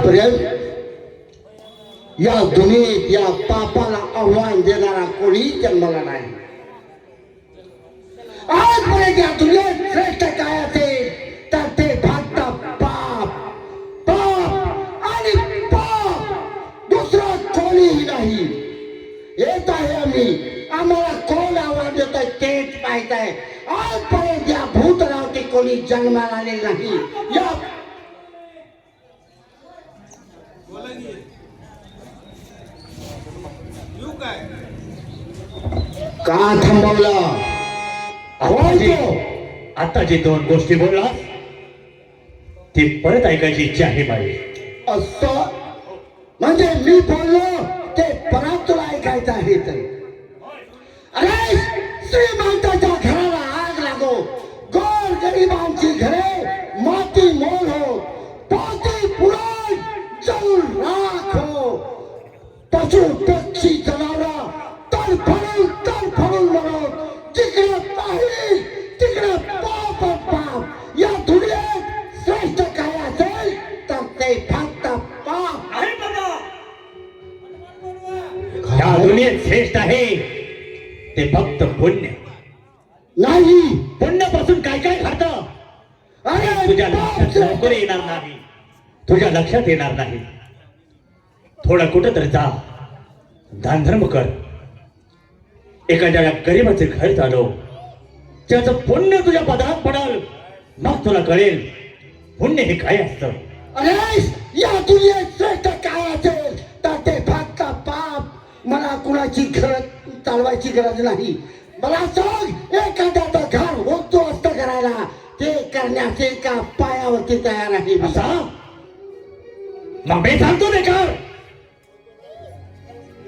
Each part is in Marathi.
आजपर्यंत या दुनियेत या पापाला आव्हान देणारा कोणी जन्मला नाही. आजपर्यंत या दुनियेत श्रेष्ठ काय असेल तर ते फक्त पाप पाप आणि पाप, दुसरं कोणीही नाही. येत आहे आम्ही, आम्हाला कोण आव्हान देत आहे तेच माहित आहे. आजपर्यंत या भूतलावरती कोणी जन्माला आले नाही. या का थांबवलं? आता जे दोन गोष्टी बोलला ते परत ऐकायची इच्छा आहे माझी. असं म्हणजे मी बोललो ते परत तुला ऐकायचं आहे तर? अरे श्रीमंताच्या घराला आग लागो, गोर गरिबांची घरे माती मोल हो, पाती पुराण जळून राख हो, पशु पक्षी जनावर तडफडून मरून जिकडे पाहिजे तिकडे पाप पाप. या दुनियेत श्रेष्ठ काय असेल तर ते फक्त पाप आहे बाबा. या दुनियेत श्रेष्ठ आहे ते फक्त पुण्य नाही. पुण्यापासून काय काय घडतं अरे तुझ्या लक्षात लवकर येणार नाही, तुझ्या लक्षात येणार नाही. थोडं कुठं तर जा, दानधर्म कर. एखाद्या गरीबाचे घर चालव, त्याचं पुण्य तुझ्या पदरात पडल, मग तुला कळेल पुण्य हे काय असतं. अरे या दुनियेत श्रेष्ठ काय असेल तर ते फक्त पाप. मला कुणाची घर चालवायची गरज नाही. मला सांग, एखाद्याचं घर उद्ध्वस्त करायला ते करण्याचे का पायावरती तयार आहे मी? असा मग मी सांगतो ते कर.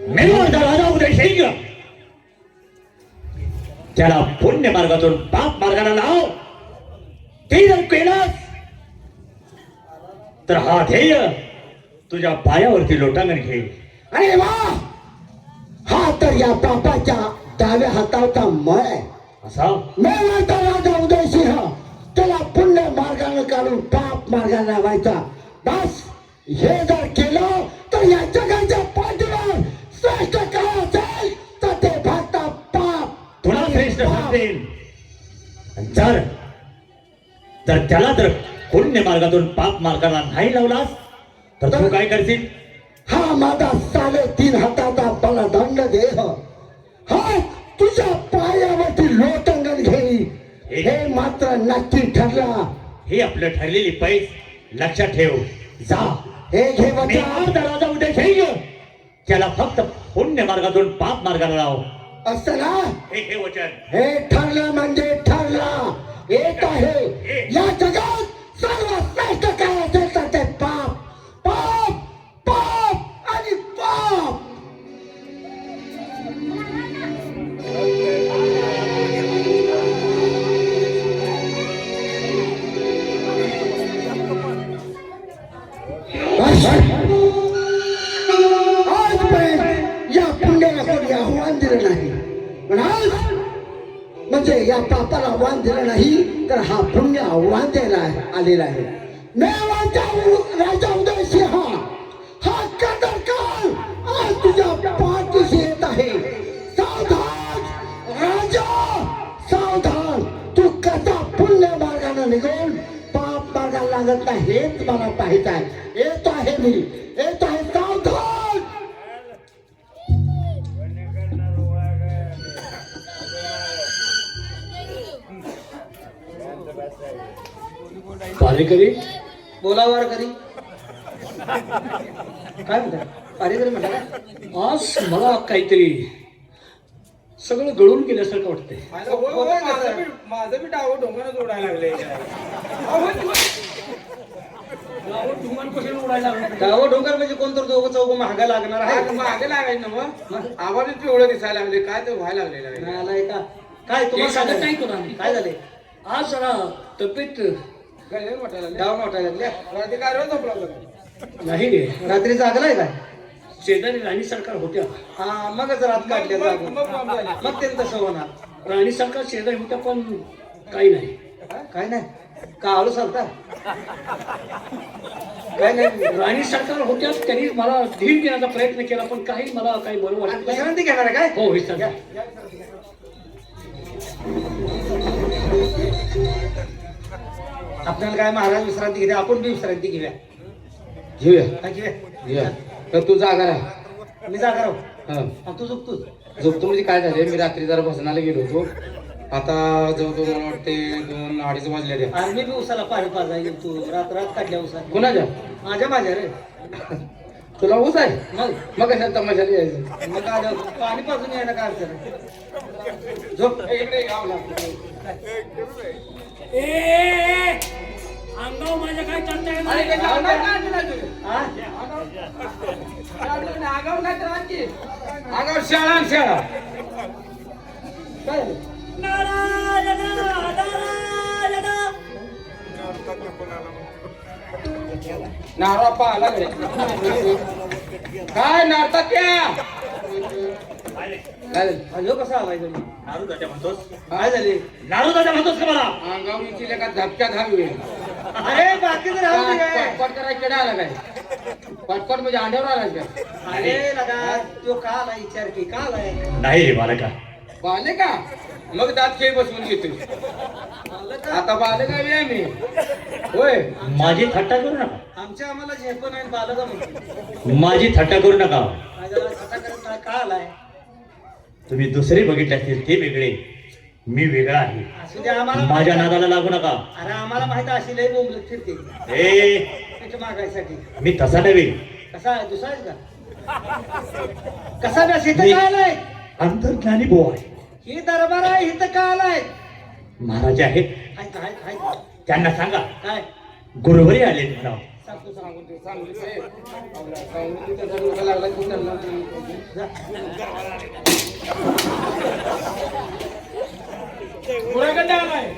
मेवाचा राजा उदय सिंह त्याला पुण्य मार्गातून पाप मार्गाला लाव. ते जर केलंस तर हा ध्येय तुझ्या पायावरती लोटांगण घेईल. अरे वा, हा तर या पापाच्या डाव्या हाताचा मळ आहे. असा मेवाचा राजा उदयसिंह त्याला पुण्य मार्गाने काढून पाप मार्गाला लावायचा. बस हे जर केलं तर या जगाच्या पाठीवर श्रेष्ठ काय असेल तर ते फक्त पाप. तुला श्रेष्ठ सांगतील. जर जर त्याला जर पुण्य मार्गातून पाप मार्गाला नाही लावलास तर तू काय करशील? हा माझा 3.5 हाताचा बलदंड देह हा तुझ्या पायावरती लोटंगण घेईल. हे मात्र नक्की ठरला. हे आपलं ठरलेली पैस लक्षात ठेव. जा, हे घे वचन. मेवाचा राजा उदय सिंह त्याला फक्त पुण्य मार्गातून पाप मार्गाला लाव. असं ना? हे घे वचन. हे ठरलं म्हणजे ठरलं. एक आहे या जगात सर्वात श्रेष्ठ काय असेल तर ते पाप पाप पाप आणि पाप. आजपर्यंत या पुण्याला कोणी आव्हान दिलं नाही, पण आज म्हणजे या पापाला आव्हान दिलं नाही तर हा पुण्य आव्हान द्यायला आलेला आहे. मेवाचा राजा उदयसिंह हा कदर काळ आज तुझ्या पाठीशी येत आहे. सावधान राजा, सावधान. तू कसा पुण्य मार्गाने निघून पाप मार्गाला लागत नाही हेच मला पाहायचं आहे. येत आहे मी, येत आहे. सावधान. पारेकरी बोलावर करी काय म्हणतात? पारेकरी म्हणतात आज मला काहीतरी सगळं गळून गेल्यासारखं वाटतंय. माझं बी डावं ढोंगानं जोडायला लागले. गाव डोंगर म्हणजे कोणतर दोघं चौघ महागा लागणार आहे. मागे लागायचं ना मग आवाज पिवळं दिसायला लागले. काय ते व्हायला लागलेलं आहे. नाही आलाय का काय ते तुम्हाला सांगत सांगत नाही तुला मी. काय झाले? आज जरा तब्येत गळ्यात वाटायला लागले. डाव मोठा लागल्या. रात्री काय रोज झोपला होता? नाही रे. रात्री जागलाय काय? शेजारी राणी सरकार होत्या. हा मगच रात काढल्या जागून. मग बॉम्ब झाले. मग ते तसं होणार. राणी सरकार शेजारी होत्या पण काही नाही. काय नाही का आळू चालता काय नाही राणी सरकार होत्या त्यांनी मला धीर देण्याचा प्रयत्न केला पण काही मला काही बरं वाटत नाही. विश्रांती घेणार आहे काय हो विचार आपल्याला काय महाराज विश्रांती घेते आपण बी विश्रांती घेऊया घेऊया काय घेऊया घेऊया तर तू जागा राहा मी जागा राहू हा मग तू झोपतोच झोपतो म्हणजे काय झाले मी रात्री जरा भजनाला गेलो होतो आता जवळजवळ मला वाटते 2-2:30 वाजले आणि मी बी उसाला पाणी पाजायला तू रात रात काढल्या उसात कुणाच्या माझ्या रे तुला ऊस आहे मग मग कशाला तमाशाला यायचं मग काय झालं? पाणी पाजून यायला काय अडचण आहे? झोप इकडे यावं लागतं. अंगाव माझ्या काय चालतंय अरे, काय जाऊन काय काढलं ना तू? हा? आगाऊ काय तर आणखी? आगाऊ शाळा आणि शाळा काय झालं? नारळा पाहाला काय नारता त्या काय झालं? अयो कसा आवाज झाली? नारू दादा म्हणतोस काय झाले नारू दादा म्हणतोस का मला अंगावरीची लेखा धपक्यात हवी अरे बाकी तर राहू दे काय? पटपट करायला केडा आला काय पटपट म्हणजे अंड्यावर आला का अरे लगा तो का आला विचार की का आलाय नाही रे बालका बाले का मग दात खेळ बसवून घेतो आता बाले का बी आहे मी होय माझी थट्टा करू नका आमच्या आम्हाला झेप नाही बालका म्हणतो माझी थट्टा करू नका काय झालं छटा करत नाही का आलाय तुम्ही दुसरे बघितले असतील ते वेगळे मी वेगळा आहे असू दे आम्हाला माझ्या नादाला लागू नका अरे आम्हाला माहित अशी लय बोंबलत फिरते ए पीठ मागायसाठी मी तसा नव्हे कसा आहे दुसरा आहे का कसा बस इथं काय आलाय अंतर्ज्ञानी भाऊ आहे ही दरबार आहे इथं का आलाय महाराज आहेत हाय हाय हाय त्यांना सांगा काय गुरुवारी आले म्हणा सांगतो सांगून दे सांगली साहेब सांगली तिथं जर डोका लागला की त्यांना गुराकडे आलाय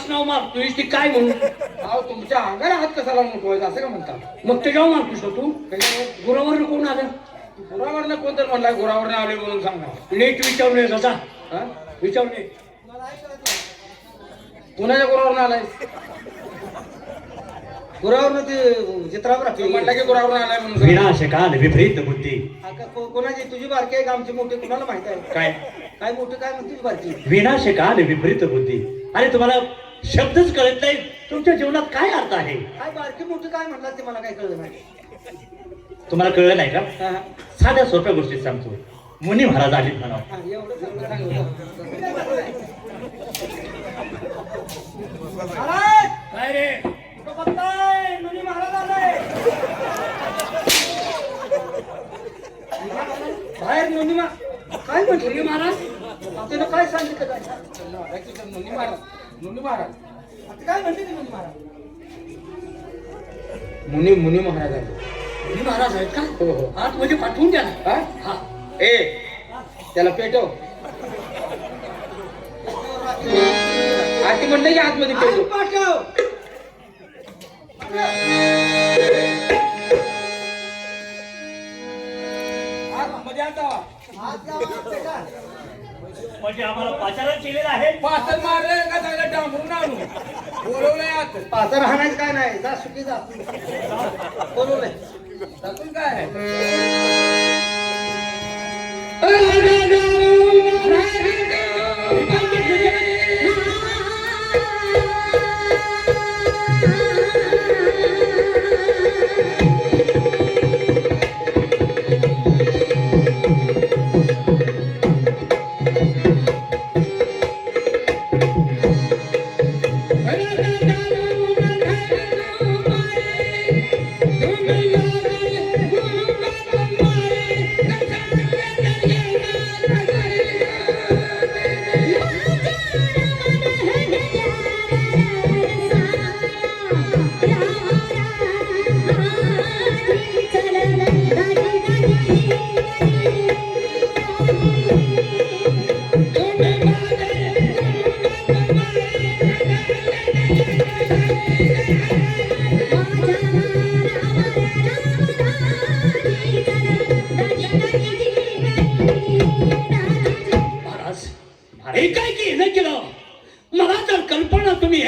नाव मारतोय ती काय म्हणून अहो तुमच्या अंगाला हात कसाला मोठवायचा असं का म्हणता मग ते जाऊ मारतोस तू गुरावर कोण आलं गुरावरनं कोणतर म्हणलाय गुरावरनं आले म्हणून सांगा नीट विचारले जा हा विचारले पुण्याच्या गुरावरनं आलाय गुरावर ते चित्रावर तुम्ही म्हटलं की गुरावरनं आलाय म्हणून सांगा. विनाशकाल विपरीत बुद्धी कोणाची तुझी बारकी आहे का आमची मोठी कुणाला माहित आहे काय काय मोठी काय म्हणते तुझी बारकी विनाशकाल विपरीत बुद्धी अरे तुम्हाला शब्दच कळत नाही तुमच्या जीवनात काय अर्थ आहे काय बारकी मोठी काय म्हणतात ते मला काय कळलं नाही तुम्हाला कळलं नाही का हा, हा. साध्या सोप्या गोष्टीत सांगतो मुनी महाराज आलीत म्हणा हा, एवढं सगळं सांगितलं. महाराज! काय रे तो बघताय, मुनी महाराज आलाय. बाहेर मुनी काय म्हटलं महाराज त्यानं काय सांगितलं काय मुनी महाराज मुनी महाराज आता काय म्हणते ते मुनी महाराज मुनी महाराज आहे मुनी महाराज आहेत का हो हो आत म्हणजे पाठवून द्या ना. हा हा ए त्याला पेटव आती म्हणलं की आतमध्ये आज पेटव पाठव मध्ये आता आज गावात पेटा. म्हणजे आम्हाला पाचारण केलेलं आहे पाचर मारले का त्याला डांबरून आणू बोलवलंय आत पाचा राहण्याचं काय नाही जा सुट्टी जा बोलवलंय त्यातून काय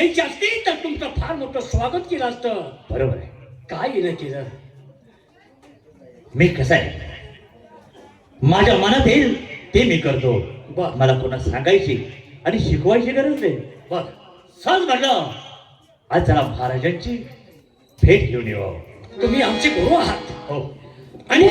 यायची असती तर तुमचं फार मोठं स्वागत केलं असतं. बरोबर आहे. काय येणं केलं? मी कसं आहे, माझ्या मनात येईल ते मी करतो. बर. मला कोणा सांगायची आणि शिकवायची गरज नाही. बर. सहज म्हटलं आज जरा महाराजांची भेट घेऊन येऊ. तुम्ही आमचे गुरु आहात. हो. आणि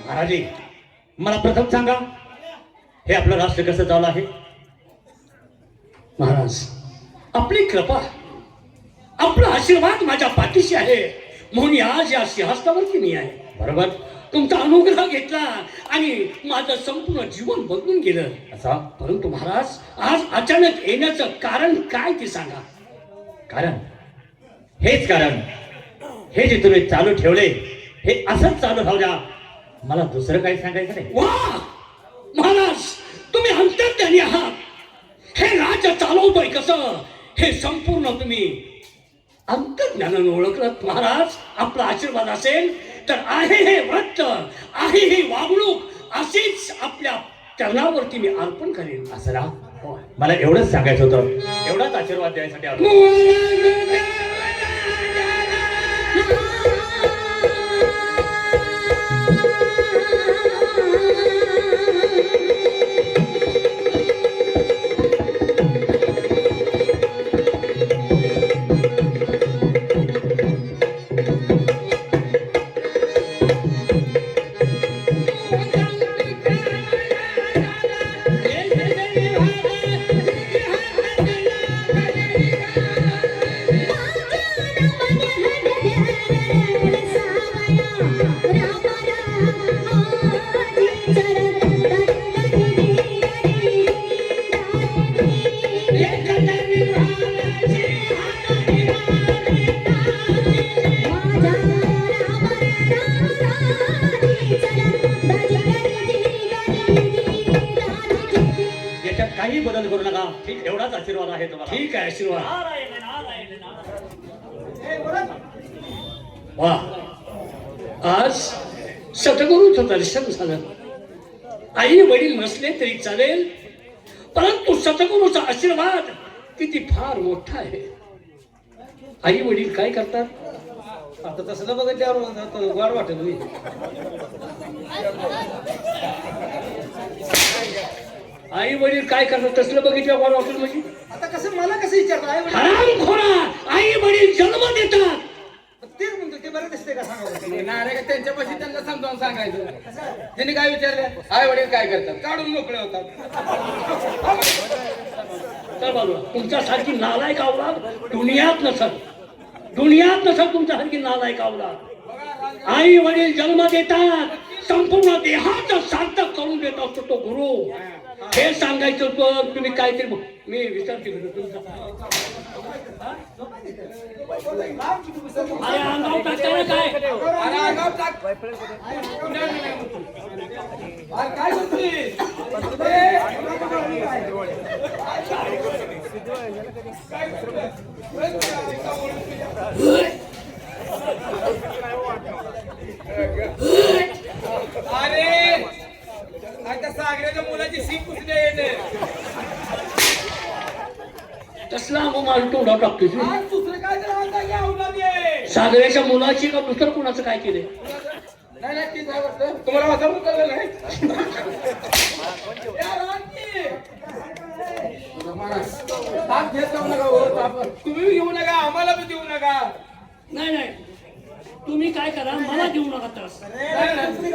महाराजी, मला प्रथम सांगा हे आपलं राष्ट्र कसं चालू आहे? महाराज, आपली कृपा, आपला आशीर्वाद माझ्या पाठीशी आहे म्हणून आज या सिंहासनावरती मी आहे. बरोबर. तुमचा अनुग्रह घेतला आणि माझं संपूर्ण जीवन बदलून गेलं. असा परंतु महाराज, आज अचानक येण्याचं कारण काय ते सांगा. कारण हेच कारण, हे जे तुम्ही चालू ठेवले हे असंच चालू राहू द्या. मला दुसरं काही सांगायचं नाही. वा महाराज, तुम्ही अंतर्ज्ञानी आहात. हे राज्य चालवतोय कसं हे संपूर्ण तुम्ही अंतर्ज्ञानानं ओळखलं. महाराज, आपला आशीर्वाद असेल तर आहे हे व्रत, आहे ही वागणूक अशीच आपल्या चरणावरती मी अर्पण करेन. असं ना, मला एवढंच सांगायचं होतं. एवढाच आशीर्वाद द्यायसाठी आलो. याच्यात काही बदल करू नका. ठीक, एवढाच आशीर्वाद आहे तुम्हाला. ठीक आहे, आशीर्वाद. वा, आज सद्गुरूचं दर्शन झालं. आई वडील नसले तरी चालेल, परंतु सद्गुरूचा आशीर्वाद किती फार मोठा आहे. आई वडील काय करतात? आता तसं बघितल्यावर वाढ वाटेल मी. आई वडील काय करतात तसलं बघितलं वाढ वाटेल म्हणजे? आता कसं मला कसं विचारलं हरामखोरा, आई वडील जन्म देतात. तेच म्हणतो ते बरं दिसतंय का सांगा. नाही त्यांच्यापाशी त्यांना समजावून सांगायचं. त्यांनी काय विचारलं, आई वडील काय करतात? काढून मोकळे होतात. तर बाजूला, तुमच्यासारखी नालायक अवलाद दुनियात नसत. दुनियात नसत तुमच्यासारखी नालायक अवलाद. आई वडील जन्म देतात, संपूर्ण देहाचं सार्थक करून देत असतो तो गुरु. हे सांगायचं होतं. तुम्ही काहीतरी मी विचारते तुमचा अरे अंगावर टाकताना काय? अरे अंगावर टाक. अरे काय म्हणतोय? अरे आता सागऱ्याच्या मुलाची सीट पुसण्या येते. कसला माल तोंडा टाकतोय तू? आज दुसरं काय तर आता या उन्हात सागऱ्याच्या मुलाची का दुसरं कोणाचं काय केलंय? नाही नाही तीच वाटतं तुम्हाला वाचावून कळलं नाही. या रात्री. महाराज ताप घेत जाऊ नका हो ताप तुम्ही घेऊ नका आम्हाला पण देऊ नका नाही नाही तुम्ही काय करा मला देऊ नका त्रास नाही, नाही.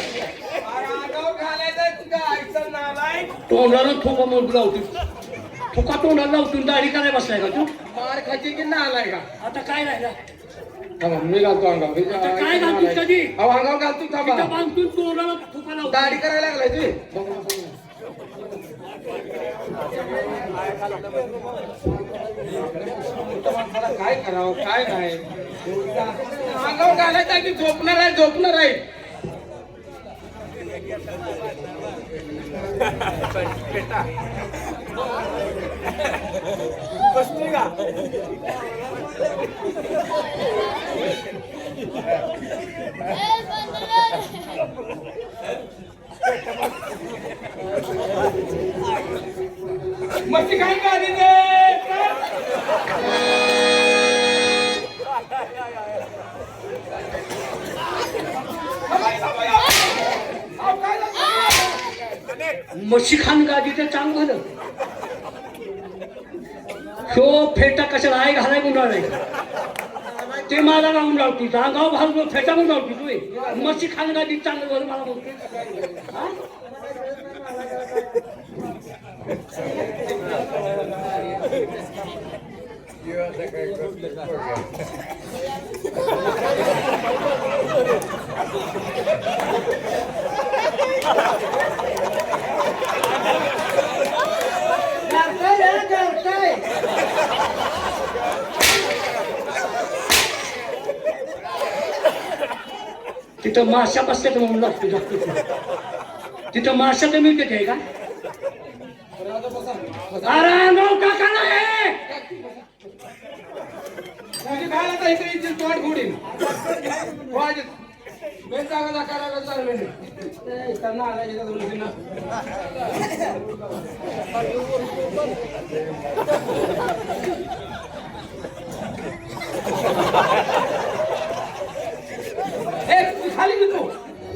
आगाऊ घालायचंय तुझ्या आईचं नालाय तोंडाला थोपा म्हणून लावतो थोका तोंडाला लावतो दाढी करायला बसलाय का तू मार खाची की नालाय का आता काय राहिला थांबा मी घालतो अंगावर आता काय घालतोस कधी अहो अंगावर घालतो थांबा तिथं बांधतून तोंडाला थोका लावतो दाढी करायला लागलाय तुम्ही माणसाला काय करावं काय नाही अंगावर घालायचं आहे की झोपणार आहे झोपणार आहे मस्ती काय का आधी म्हशी खान गादीचं चांग झालं शो फेटा कशाला आहे घालाय गुंडाळाय ते मला लावून लावतो अंगाव घालतो फेटा म्हणून लावतो तू म्हशी खान गादी चांगलं झालं मला बोलतो हा? तिथं माशा बसल्या तर म्हणून लागतो जास्त तिथं माशा तर मिळते ते का अरे अंगाव टाका नाही तुझी काय आता इथे इथे तोड फोडीन बेन जागा करायला चालू त्यांना आला येतात दोन खाली तू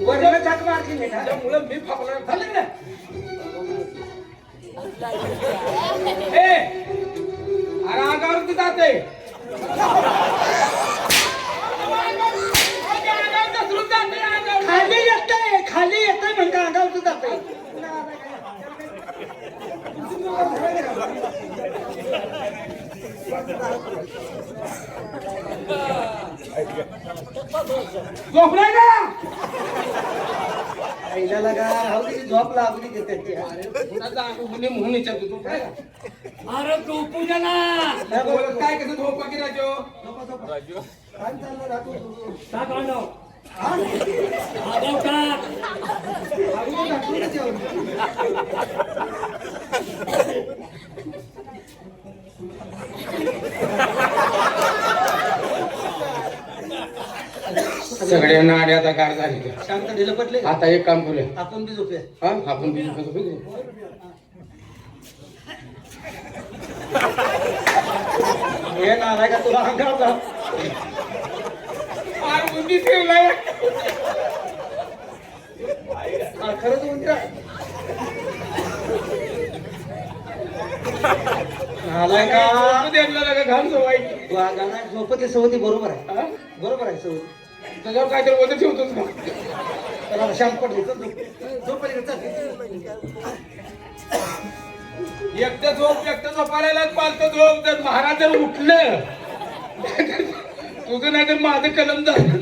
वरला चाक मारली नाही का मुलं मी फापला झाले ना ए अरे अंगावर तू जाते खाली येतंय म्हणजे अंगावर जाते झोपलाय का आईला लगा हो तिची झोप लागली की त्याची म्हणून विचारतो तू काय अरे झोपू द्या ना बोलत काय कसं झोपा की राजो काय चाललं राहतो तू? टाक अंगाव अंगाव टाक अगोदर टाकली ना जेवण. सगळ्यांना आडी आता गार झाली शांत ढिलं पटले आता एक काम करूया आपण बी झोपूया हा आपण बिजू कसं बघू हे नालाय का तुला अंगावर जा उंदी ठेवलाय खरंच म्हणते नालाय का द्यायला घाल सवायची वागाना झोपते सवती बरोबर आहे बरोबर आहे सवती त्याच्यावर काहीतरी वजन ठेवतोच का त्याला शांत पडले झोप एकटं झोपायला पालतं झोप जर महाराज जर उठलं तुझं नाही तर माझं कलम झालं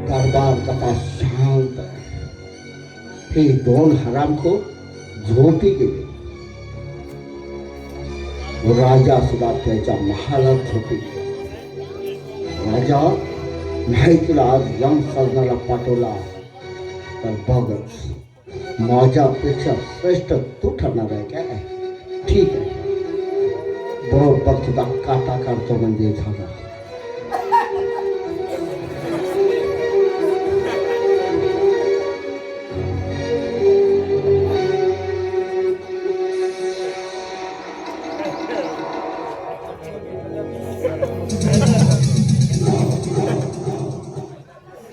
दरबार कथा शांत आहे. हे दोन हरामखोर झोपी गेले राजा सुद्धा त्याच्या महालात झोपी गेला राजा नाही तुला आज यम साधनाला पाठवला तर बघच माझ्यापेक्षा श्रेष्ठ तू ठरणार आहे काय. ठीक आहे, बरोबर तुझा काटा काढतो म्हणजे झाला.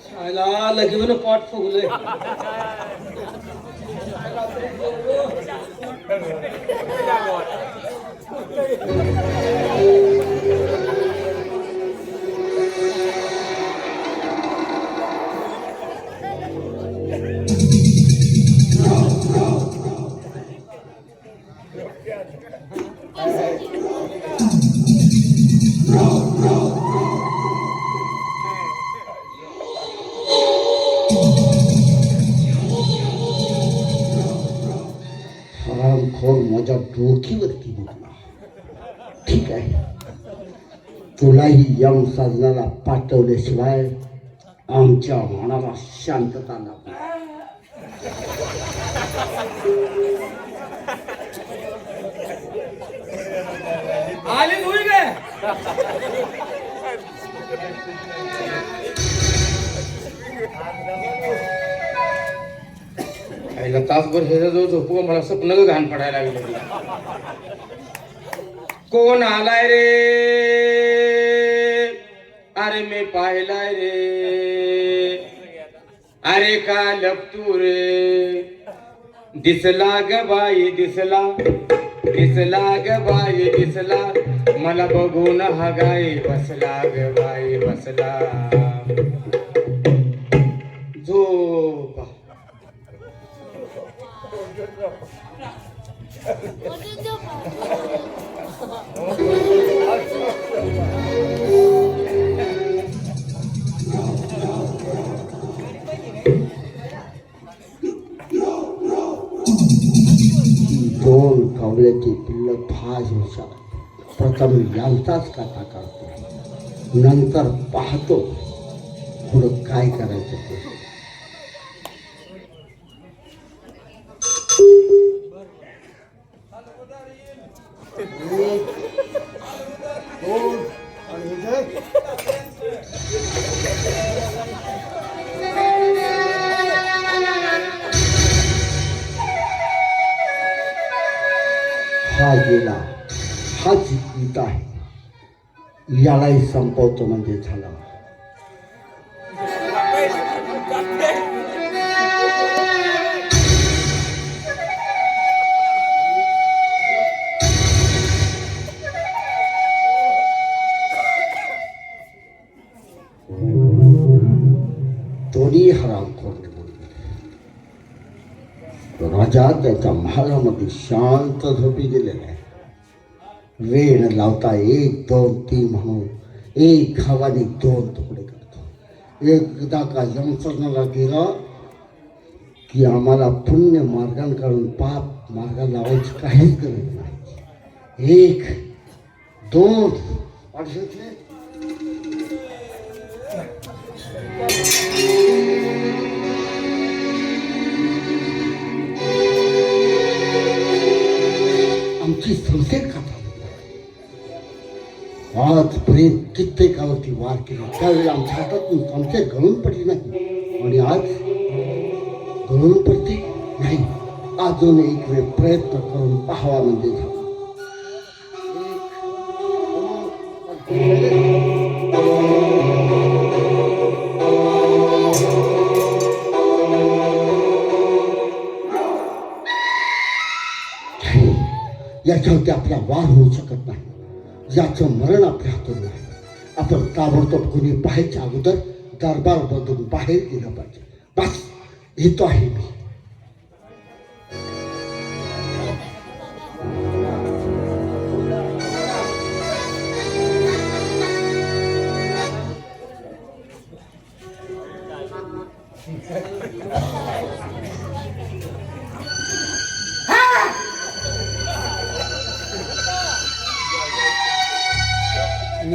शाळेला लगेच पोट फुगलंय. हरामखोर माझ्या डोकीवरती बघला. ठीक आहे, तुलाही यम साधनाला पाठवल्याशिवाय आमच्या मनाला शांतता नाही. आली होई गे आईला तासभर हे जो झोपू मला स्वप्न घाण पडायला लागले. कोण आलाय रे, अरे मी पाहिलाय रे, अरे का लपतू रे, दिसला ग बाई दिसला, दिसला ग बाई दिसला, मला बघून हा गाई बसला ग बाई बसला. झोपा दोन कावळ्याची पिल्ल फार हुशार. प्रथम यांचाच काटा काढतो, नंतर पाहतो पुढं काय करायचं ते. हा गेला, हा जिंकता आहे, यालाही संपवतो म्हणजे झाला. दोन्ही हरामखोर निघून गेले. राजा त्याच्या महालामध्ये शांत झोपी गेलेला आहे. वेळ लावता 1 2 3 म्हणून एक हवाने 2 तुकडे करतो. एकदा का यमसरणाला गेला की आम्हाला पुण्य मार्गांकडून पाप मार्गाला लावायची काहीच गरज नाही. 1 2 अडचण आमची संसेर कथा आजपर्यंत कित्येकावरती वार केला, त्यावेळी आमच्या हातातून संसेर गळून पडली नाही आणि आज गळून पडते नाही. अजून एक वेळ प्रयत्न करून पाहावा म्हणजे झाला. याच्यावरती आपला वार होऊ शकत नाही. याचं मरण आपल्या हातून नाही. आपण ताबडतोब कुणी पाहायच्या अगोदर दरबार बदलून बाहेर गेलं पाहिजे. बस येतो आहे मी.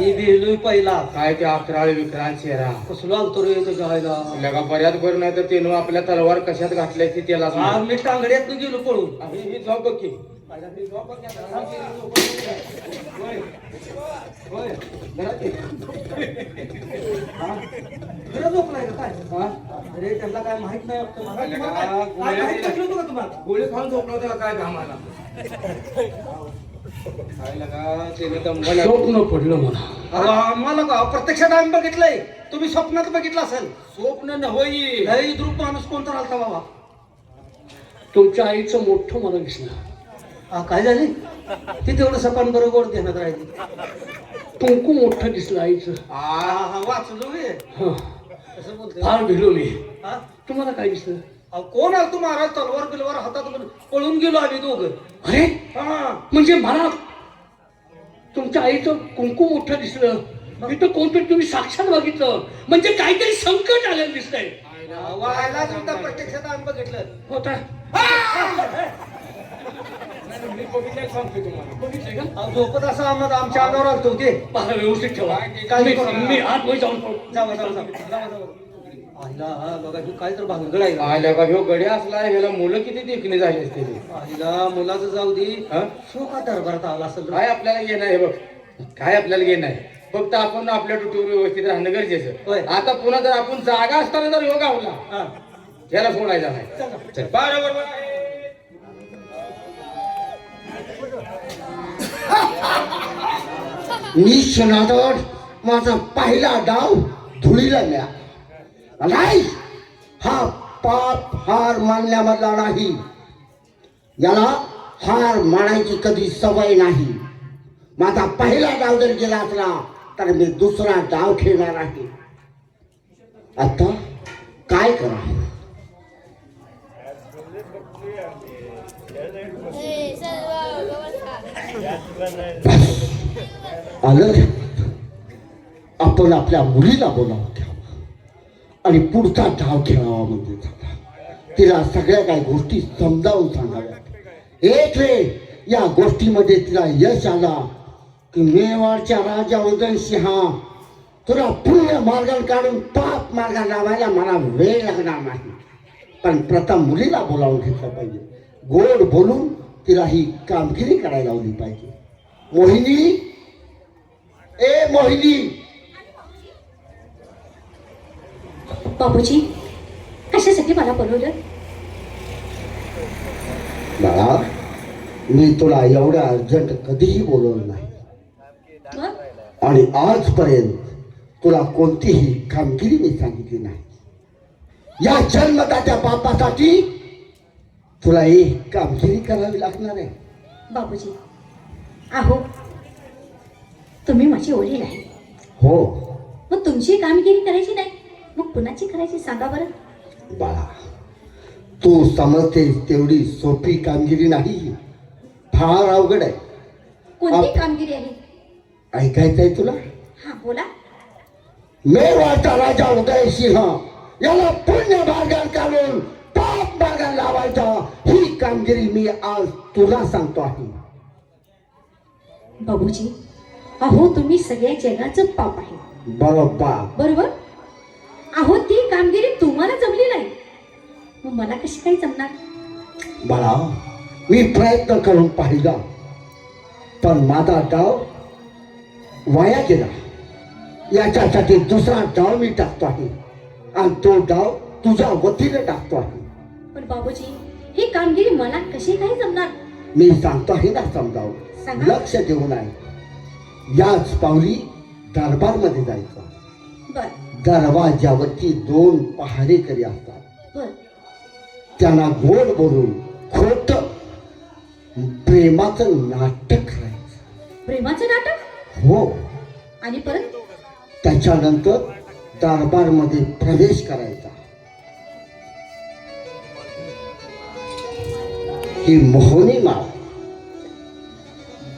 मी गेलोय पहिला. काय ते अकराळ विक्रांत चेहरा कसलो अंतर आहे त्याच्या आईला. लगा बऱ्याच बरं नाही तर तेनं आपल्या तलवार कशात घातल्या ती त्याला हा, मी टांगड्यात गेलो पळून. ही झोप बघ की. खरं झोपलाय का काय? अरे त्यांना काय माहित नाही वाटतं मला. काय माहित नसलं होतं का तुम्हाला? गोळी खाऊन झोपला होता काय कामाला. काय लगा त्यानं दमवायला स्वप्न पडलं मला. अहो, आम्हाला का प्रत्यक्षात आम्ही बघितलंय. तुम्ही स्वप्नात बघितलं असेल. स्वप्न न होई. लई द्रुप माणूस कोणता आलता बाबा. तुमच्या आईचं मोठं मला दिसलं. हा, काय झाले ती तेवढं सपान बरोबर ध्यानात राहिली. कुंकू मोठं दिसलं आईचं. हा, वाचलो मी. हा, कसं बोलते. फार भिलो मी. हा? तुम्हाला काय दिसलं? अहो, कोण आलं तू महाराज तलवार बिलवार हातात घेऊन पळून गेलो आम्ही दोघं. अरे हा, म्हणजे मला तुमच्या आईचं कुंकू मोठं दिसलं. इथं कोणतरी तुम्ही साक्षात बघितलं म्हणजे काहीतरी संकट आलेलं दिसतंय. वायला सुद्धा प्रत्यक्षात आम्ही बघितलं. होता मी बघितलं सांगतो तुम्हाला. बघितलंय का? अहो, झोपत असं आम्हाला आमच्या अंगावर आलतो ते. पहा व्यवस्थित ठेवा. काय मी करू? मी आतमध्ये जाऊन पळतो. जावा जावा जावा जावा जावा. आईला हा बघा तू काय तर भानगड आहे. आल्या का ह्यो गड्या असला ह्याला मुलं किती देखणी झाली असते आईला मुलाचं जाऊ दे. हा? शो का दरबारात आला असेल. काय आपल्याला घेणं आहे बघ. काय आपल्याला घेणं आहे फक्त आपण आपल्या ड्युटीवर व्यवस्थित राहणं होय. गरजेचं. आता पुन्हा जर आपण जागा असताना जर ह्यो गावला हा. त्याला सोडायचा नाही. चल, बरोबर आहे. मी क्षणावर माझा पहिला डाव धुळीला मिळाला. नाही, हा पाप हार मानण्यामधला नाही. याला हार मानायची कधी सवय नाही. माझा पहिला डाव जर गेला असला तर मी दुसरा डाव खेळणार आहे. आता काय करा? आलं आपण आपल्या मुलीला बोलावं घ्यावं आणि पुढचा डाव खेळावा म्हणजे झाला. तिला सगळ्या काही गोष्टी समजावून सांगाव्यात. एक वेळ या गोष्टीमध्ये तिला यश आला की मेवाडच्या राजा उदयसिंहा तुला पुण्य मार्गाने काढून पाप मार्गाने लावायला मला वेळ लागणार नाही. पण प्रथम मुलीला बोलावून घेतलं पाहिजे. गोड बोलून तिला ही कामगिरी करायला लावली पाहिजे. मोहिनी, ए मोहिनी. बाबूजी कशासाठी मला बोलवलं? बाळा, मी तुला एवढ्या अर्जंट कधीही बोलवलं नाही मग आणि आजपर्यंत तुला कोणतीही कामगिरी मी सांगितली नाही. या जन्मदात्या बापासाठी तुला एक कामगिरी करावी लागणार आहे. बाबूजी अहो तुम्ही माझी वडील आहे. हो मग तुमची कामगिरी करायची नाही मग कुणाची करायची सांगा बरं. बाळा, तू समजतेस तेवढी सोपी कामगिरी नाही. फार अवघड आहे. कोणती कामगिरी आहे? ऐकायचंय तुला? हा बोला. मेवाडचा राजा उदयसिंह याला पुण्य मार्गाने काढून पाप मार्गाने लावायचा, ही कामगिरी मी आज तुला सांगतो आहे. बाबूजी अहो तुम्ही सगळ्या जगाचं पाप आहे बरोबर. बरोबर. अहो ती कामगिरी तुम्हाला जमली नाही मग मला कशी काही जमणार? बाळा, मी प्रयत्न करून पाहिला पण माझा डाव वाया गेला. याच्यासाठी दुसरा डाव मी टाकतो आहे आणि तो डाव तुझ्या वतीने टाकतो आहे. पण बाबूजी ही कामगिरी मला कशी काही जमणार? मी सांगतो आहे ना समजावून. सांगा. लक्ष देऊन आहे. याच पावली दरबारमध्ये जायचं. बर दरवाजावरती 2 पहारेकरी असतात. बर त्यांना गोड बोलून खोट प्रेमाचं नाटक करायचं. प्रेमाचं नाटक. हो. आणि परत त्याच्यानंतर दरबारमध्ये प्रवेश करायचा. ही मोहनी माळ,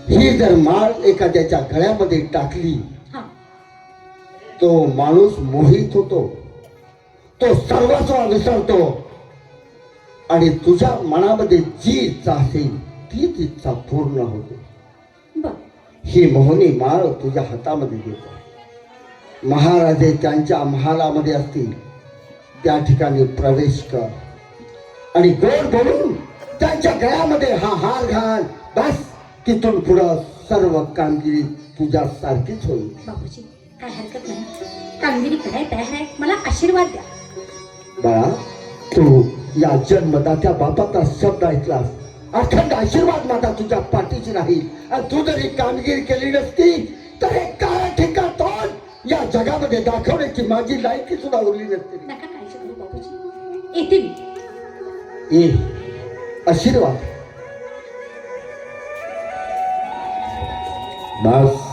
ही जर माळ एखाद्याच्या गळ्यामध्ये टाकली हा तो माणूस मोहित होतो. तो सर्वस्व विसरतो आणि तुझ्या मनामध्ये जी इच्छा असेल तीच इच्छा पूर्ण होते. बर ही मोहनी माळ तुझ्या हातामध्ये देतो. महाराजे त्यांच्या महालामध्ये असतील त्या ठिकाणी प्रवेश कर आणि गोड बोलून त्यांच्या गळ्यामध्ये हा हार घाल. बस तिथून पुढं सर्व कामगिरी तुझ्या सारखीच होईल. बापूजी काय हरकत नाही, कामगिरी करायला तयार आहे, मला आशीर्वाद द्या. बाळा, तू या जन्मदात्या बापाचा शब्द ऐकलास. अखंड आशीर्वाद माझा तुझ्या पाठीशी राहील. आणि तू जर ही कामगिरी केली नसती तर हे काळा ठिका तोंड या जगामध्ये दाखवण्याची माझी लायकी सुद्धा उरली नसती. नका काळजी करू बापूजी, येते मी. ये आशीर्वाद. बस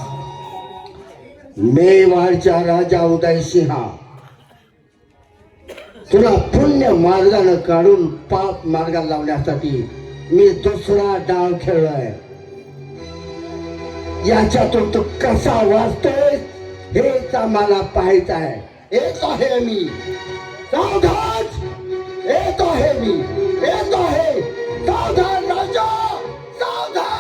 मेवाडच्या राजा उदयसिंहा, तुला पुण्य मार्गानं काढून पाप मार्गाला लावण्यासाठी मी दुसरा डाव खेळलोय. याच्यातून तू कसा वाचतोय हेच आम्हाला पाहायचं आहे. येतो आहे मी, सावधान. येतो आहे मी, येतो आहे. सावधान राजा, सावधान.